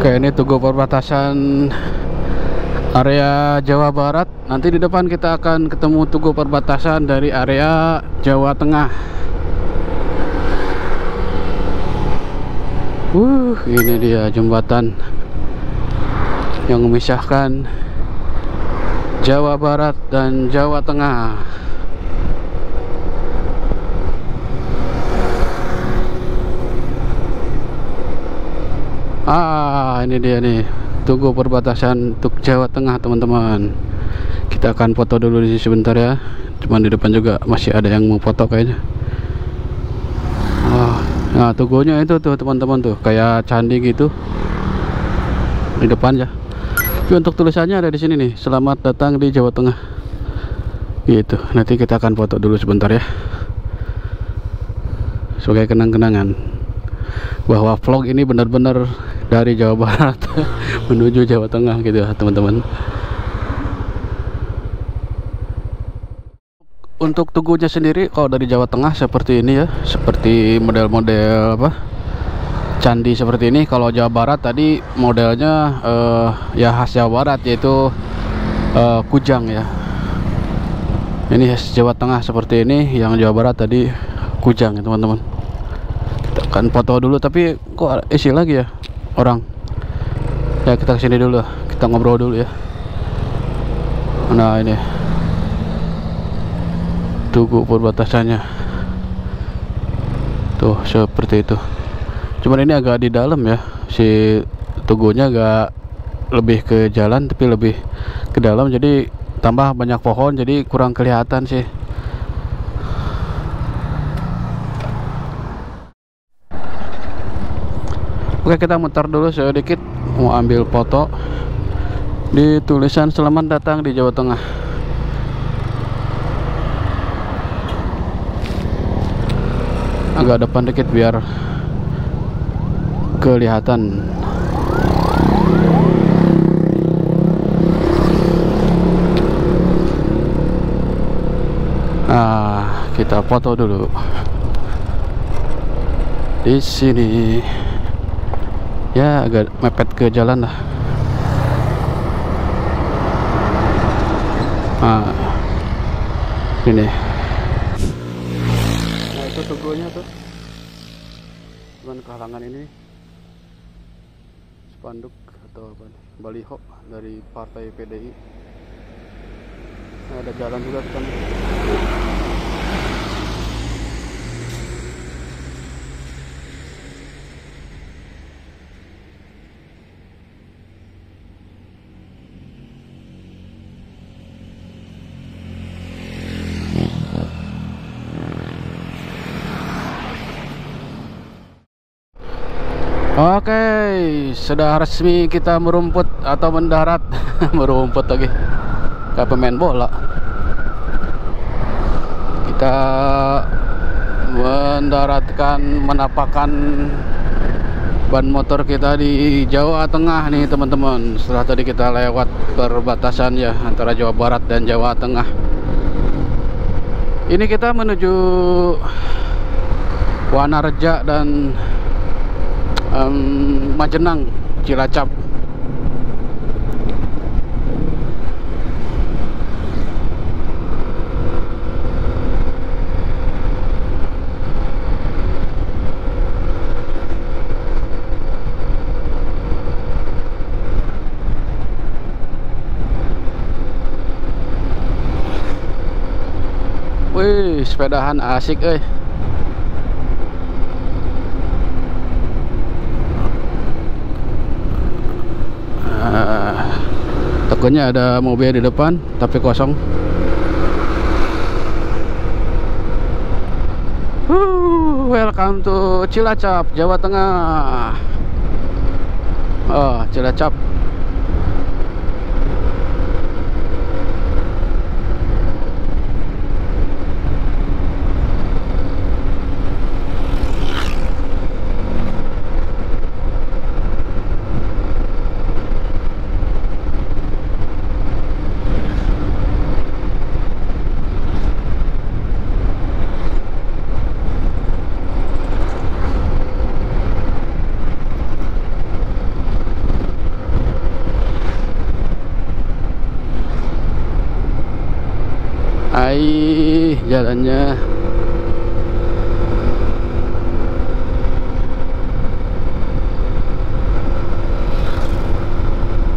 Oke, ini tugu perbatasan area Jawa Barat. Nanti di depan kita akan ketemu tugu perbatasan dari area Jawa Tengah. Ini dia jembatan yang memisahkan Jawa Barat dan Jawa Tengah. Ini dia nih tugu perbatasan untuk Jawa Tengah teman-teman. Kita akan foto dulu di sini sebentar ya. Cuman di depan juga masih ada yang mau foto kayaknya. Nah tugunya itu tuh teman-teman tuh, kayak candi gitu di depan ya. Tapi untuk tulisannya ada di sini nih, selamat datang di Jawa Tengah. Gitu. Nanti kita akan foto dulu sebentar ya, sebagai kenang-kenangan bahwa vlog ini benar-benar dari Jawa Barat menuju Jawa Tengah gitu ya teman-teman. Untuk tugunya sendiri kalau dari Jawa Tengah seperti ini ya, seperti model-model candi seperti ini. Kalau Jawa Barat tadi modelnya ya khas Jawa Barat, yaitu kujang ya. Ini Jawa Tengah seperti ini, yang Jawa Barat tadi Kujang ya teman-teman. Kita akan foto dulu, tapi kok isi lagi ya orang. Ya kita kesini dulu, kita ngobrol dulu ya. Nah ini tugu perbatasannya tuh seperti itu. Cuman ini agak di dalam ya, si tugunya agak lebih ke jalan tapi lebih ke dalam, jadi tambah banyak pohon jadi kurang kelihatan sih. Oke, kita muter dulu sedikit, mau ambil foto di tulisan selamat datang di Jawa Tengah. Agak depan dikit biar kelihatan. Nah, kita foto dulu di sini. Ya agak mepet ke jalan lah. Nah, ini. Nah itu tugunya tuh. Cuman kehalangan ini spanduk atau apa, baliho dari partai PDI. Nah, ada jalan juga ke sana. Oke, sudah resmi kita merumput atau mendarat. Merumput lagi kayak pemain bola. Kita mendaratkan, menapakkan ban motor kita di Jawa Tengah nih teman-teman. Setelah tadi kita lewat perbatasan ya antara Jawa Barat dan Jawa Tengah. Ini kita menuju Wanarja dan Majenang, Cilacap. Wih, sepedahan asik Tokonya ada mobil di depan tapi kosong. Welcome to Cilacap, Jawa Tengah. Oh, Cilacap. Jalannya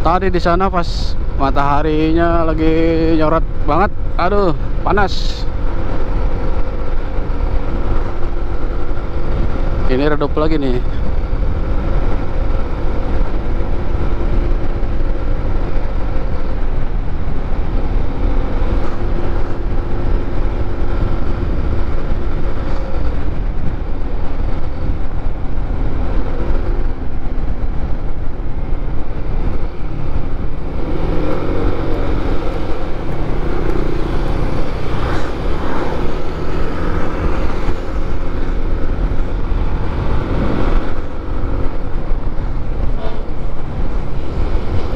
tadi di sana pas mataharinya lagi nyorot banget, aduh panas. Ini redup lagi nih.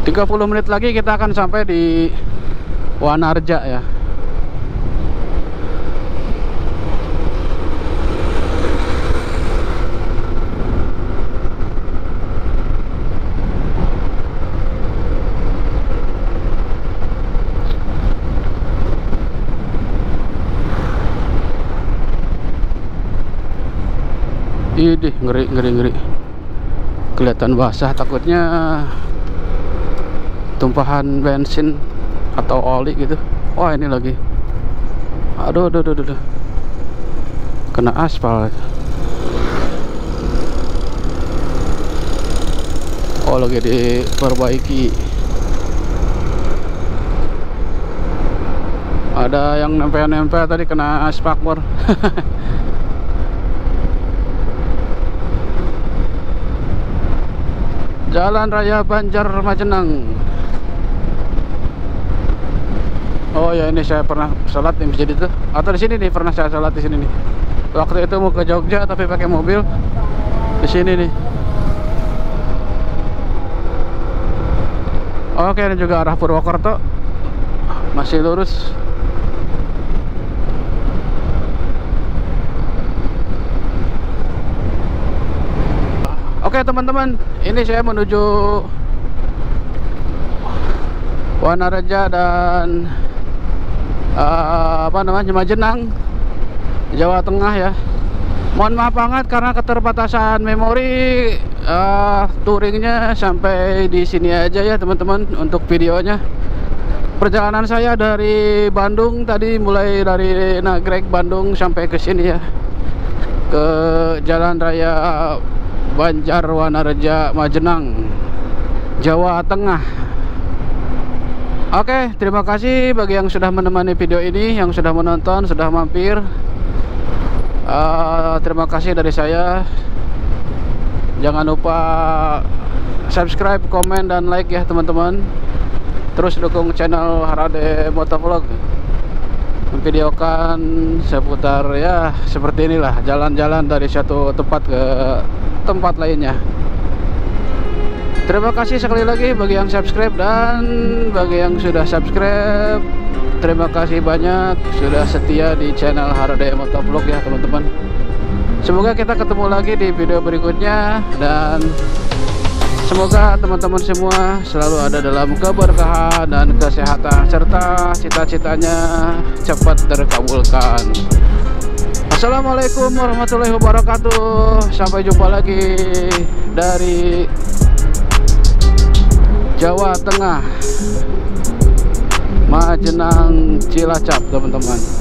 Tiga 30 menit lagi kita akan sampai di Wanarja ya. ngeri. Kelihatan basah, takutnya tumpahan bensin atau oli gitu. Wah, ini lagi. Aduh. Kena aspal. Oh, lagi diperbaiki. Ada yang nempel-nempel tadi, kena spakbor. Jalan Raya Banjarmajenang. Oh ya, ini saya pernah sholat di masjid itu, atau di sini nih, pernah saya sholat di sini nih. Waktu itu mau ke Jogja tapi pakai mobil. Di sini nih. Oke, ini juga arah Purwokerto. Masih lurus. Oke teman-teman, ini saya menuju Wanareja dan Majenang, Jawa Tengah ya. Mohon maaf banget karena keterbatasan memori, touringnya sampai di sini aja ya teman-teman untuk videonya. Perjalanan saya dari Bandung tadi, mulai dari Nagrek Bandung sampai ke sini ya, ke Jalan Raya Banjarwanareja Majenang, Jawa Tengah. Oke, terima kasih bagi yang sudah menemani video ini, yang sudah menonton, sudah mampir. Terima kasih dari saya. Jangan lupa subscribe, komen, dan like ya teman-teman. Terus dukung channel Harade Motovlog, memvideokan seputar ya seperti inilah, jalan-jalan dari satu tempat ke tempat lainnya. Terima kasih sekali lagi bagi yang subscribe, dan bagi yang sudah subscribe, terima kasih banyak sudah setia di channel Harade Motovlog ya teman-teman. Semoga kita ketemu lagi di video berikutnya, dan semoga teman-teman semua selalu ada dalam keberkahan dan kesehatan, serta cita-citanya cepat terkabulkan. Assalamualaikum warahmatullahi wabarakatuh. Sampai jumpa lagi dari Jawa Tengah, Majenang, Cilacap teman-teman.